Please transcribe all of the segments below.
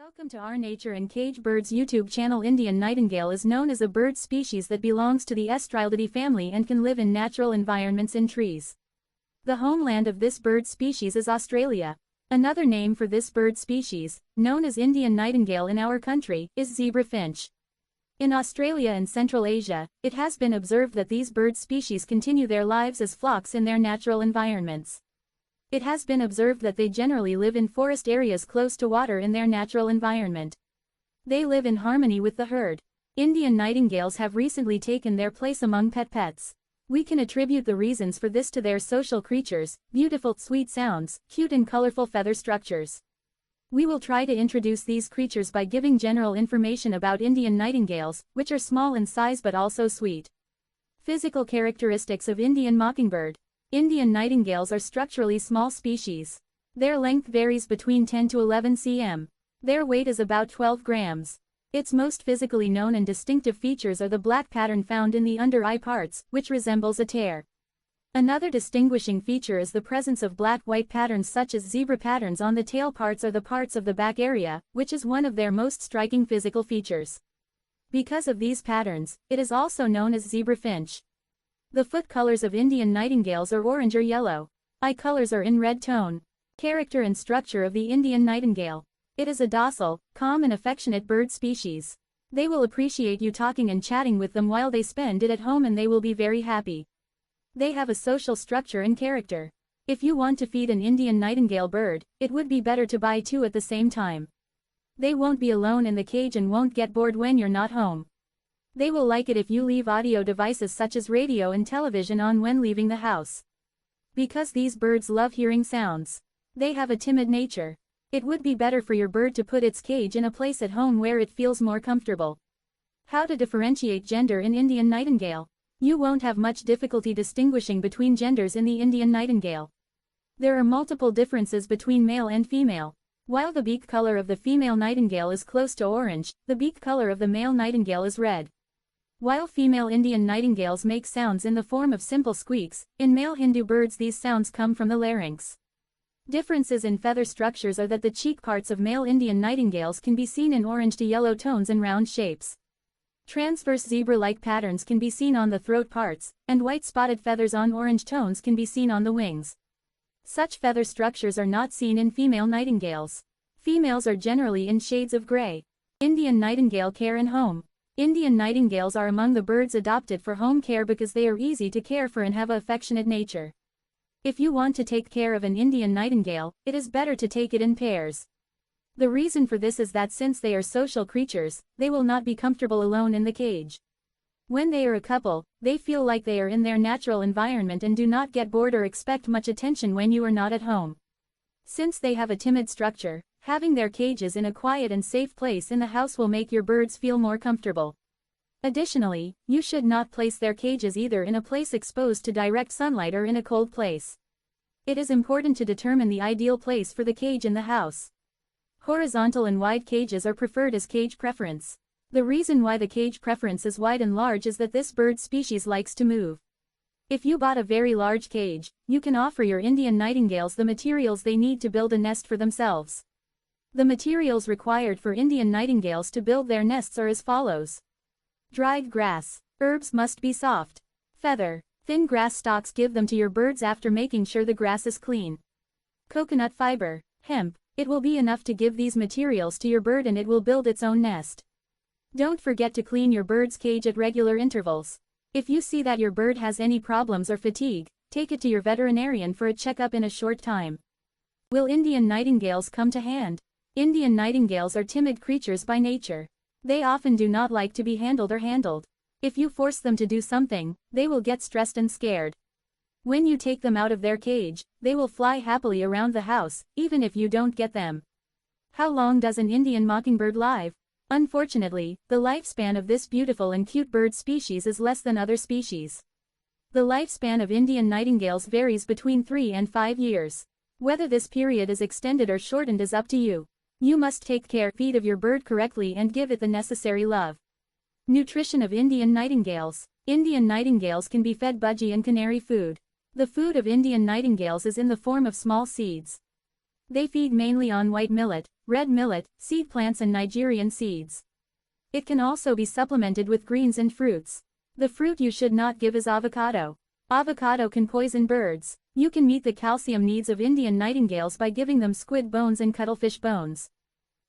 Welcome to our Nature and Cage Birds YouTube channel. Indian Nightingale is known as a bird species that belongs to the Estrildidae family and can live in natural environments in trees. The homeland of this bird species is Australia. Another name for this bird species, known as Indian Nightingale in our country, is Zebra Finch. In Australia and Central Asia, it has been observed that these bird species continue their lives as flocks in their natural environments. It has been observed that they generally live in forest areas close to water in their natural environment. They live in harmony with the herd. Indian nightingales have recently taken their place among pets. We can attribute the reasons for this to their social creatures, beautiful, sweet sounds, cute and colorful feather structures. We will try to introduce these creatures by giving general information about Indian nightingales, which are small in size but also sweet. Physical characteristics of Indian mockingbird. Indian nightingales are structurally small species. Their length varies between 10 to 11 cm. Their weight is about 12 grams. Its most physically known and distinctive features are the black pattern found in the under-eye parts, which resembles a tear. Another distinguishing feature is the presence of black-white patterns such as zebra patterns on the tail parts or the parts of the back area, which is one of their most striking physical features. Because of these patterns, it is also known as zebra finch. The foot colors of Indian nightingales are orange or yellow. Eye colors are in red tone. Character and structure of the Indian nightingale. It is a docile, calm and affectionate bird species. They will appreciate you talking and chatting with them while they spend it at home, and they will be very happy. They have a social structure and character. If you want to feed an Indian nightingale bird, it would be better to buy two at the same time. They won't be alone in the cage and won't get bored when you're not home. They will like it if you leave audio devices such as radio and television on when leaving the house. Because these birds love hearing sounds. They have a timid nature. It would be better for your bird to put its cage in a place at home where it feels more comfortable. How to differentiate gender in Indian nightingale. You won't have much difficulty distinguishing between genders in the Indian nightingale. There are multiple differences between male and female. While the beak color of the female nightingale is close to orange, the beak color of the male nightingale is red. While female Indian nightingales make sounds in the form of simple squeaks, in male Hindu birds these sounds come from the larynx. Differences in feather structures are that the cheek parts of male Indian nightingales can be seen in orange to yellow tones and round shapes. Transverse zebra-like patterns can be seen on the throat parts, and white spotted feathers on orange tones can be seen on the wings. Such feather structures are not seen in female nightingales. Females are generally in shades of gray. Indian nightingale care and home. Indian nightingales are among the birds adopted for home care because they are easy to care for and have an affectionate nature. If you want to take care of an Indian nightingale, it is better to take it in pairs. The reason for this is that since they are social creatures, they will not be comfortable alone in the cage. When they are a couple, they feel like they are in their natural environment and do not get bored or expect much attention when you are not at home. Since they have a timid structure, having their cages in a quiet and safe place in the house will make your birds feel more comfortable. Additionally, you should not place their cages either in a place exposed to direct sunlight or in a cold place. It is important to determine the ideal place for the cage in the house. Horizontal and wide cages are preferred as cage preference. The reason why the cage preference is wide and large is that this bird species likes to move. If you bought a very large cage, you can offer your Indian nightingales the materials they need to build a nest for themselves. The materials required for Indian nightingales to build their nests are as follows. Dried grass. Herbs must be soft. Feather. Thin grass stalks. Give them to your birds after making sure the grass is clean. Coconut fiber. Hemp. It will be enough to give these materials to your bird and it will build its own nest. Don't forget to clean your bird's cage at regular intervals. If you see that your bird has any problems or fatigue, take it to your veterinarian for a checkup in a short time. Will Indian nightingales come to hand? Indian nightingales are timid creatures by nature. They often do not like to be handled or handled. If you force them to do something, they will get stressed and scared. When you take them out of their cage, they will fly happily around the house, even if you don't get them. How long does an Indian mockingbird live? Unfortunately, the lifespan of this beautiful and cute bird species is less than other species. The lifespan of Indian nightingales varies between 3 and 5 years. Whether this period is extended or shortened is up to you. You must take care, feed of your bird correctly and give it the necessary love. Nutrition of Indian nightingales. Indian nightingales can be fed budgie and canary food. The food of Indian nightingales is in the form of small seeds. They feed mainly on white millet, red millet, seed plants and Nigerian seeds. It can also be supplemented with greens and fruits. The fruit you should not give is avocado. Avocado can poison birds. You can meet the calcium needs of Indian nightingales by giving them squid bones and cuttlefish bones.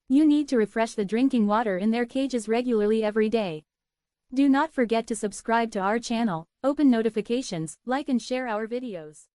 You need to refresh the drinking water in their cages regularly every day. Do not forget to subscribe to our channel, open notifications, like and share our videos.